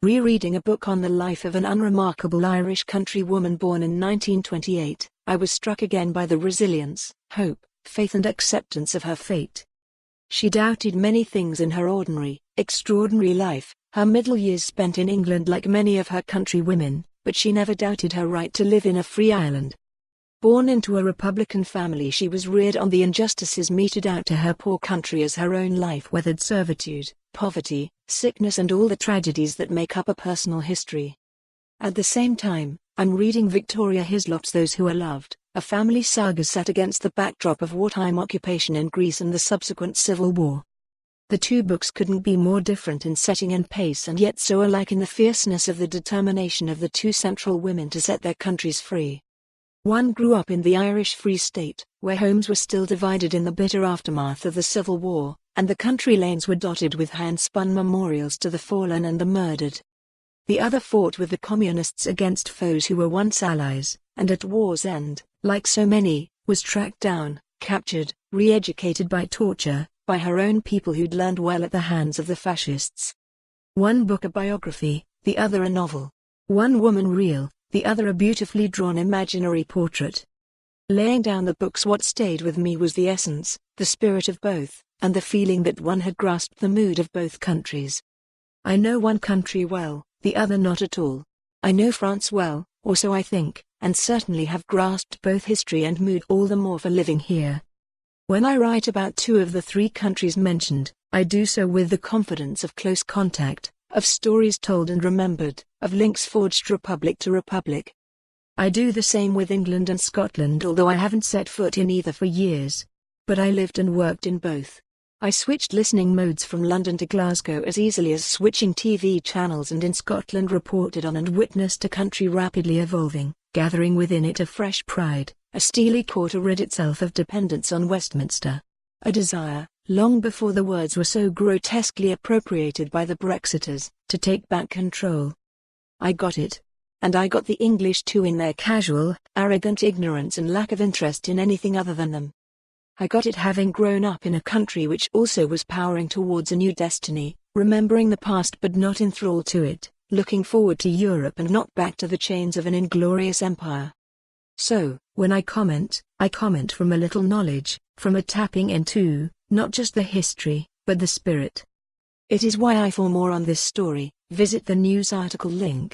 Rereading a book on the life of an unremarkable Irish countrywoman born in 1928, I was struck again by the resilience, hope, faith and acceptance of her fate. She doubted many things in her ordinary, extraordinary life, her middle years spent in England like many of her countrywomen, but she never doubted her right to live in a free Ireland. Born into a Republican family, she was reared on the injustices meted out to her poor country as her own life weathered servitude, poverty, sickness and all the tragedies that make up a personal history. At the same time, I'm reading Victoria Hislop's Those Who Are Loved, a family saga set against the backdrop of wartime occupation in Greece and the subsequent civil war. The two books couldn't be more different in setting and pace, and yet so alike in the fierceness of the determination of the two central women to set their countries free. One grew up in the Irish Free State, where homes were still divided in the bitter aftermath of the Civil War, and the country lanes were dotted with hand-spun memorials to the fallen and the murdered. The other fought with the communists against foes who were once allies, and at war's end, like so many, was tracked down, captured, re-educated by torture, by her own people who'd learned well at the hands of the fascists. One book a biography, the other a novel. One woman real, the other a beautifully drawn imaginary portrait. Laying down the books, what stayed with me was the essence, the spirit of both, and the feeling that one had grasped the mood of both countries. I know one country well, the other not at all. I know France well, or so I think, and certainly have grasped both history and mood all the more for living here. When I write about two of the three countries mentioned, I do so with the confidence of close contact, of stories told and remembered, of links forged republic to republic. I do the same with England and Scotland, although I haven't set foot in either for years. But I lived and worked in both. I switched listening modes from London to Glasgow as easily as switching TV channels, and in Scotland reported on and witnessed a country rapidly evolving, gathering within it a fresh pride, a steely core to rid itself of dependence on Westminster. A desire, long before the words were so grotesquely appropriated by the Brexiters, to take back control. I got it. And I got the English too, in their casual, arrogant ignorance and lack of interest in anything other than them. I got it having grown up in a country which also was powering towards a new destiny, remembering the past but not enthralled to it, looking forward to Europe and not back to the chains of an inglorious empire. So, when I comment from a little knowledge, from a tapping into, not just the history, but the spirit. It is why I, for more on this story, visit the news article link.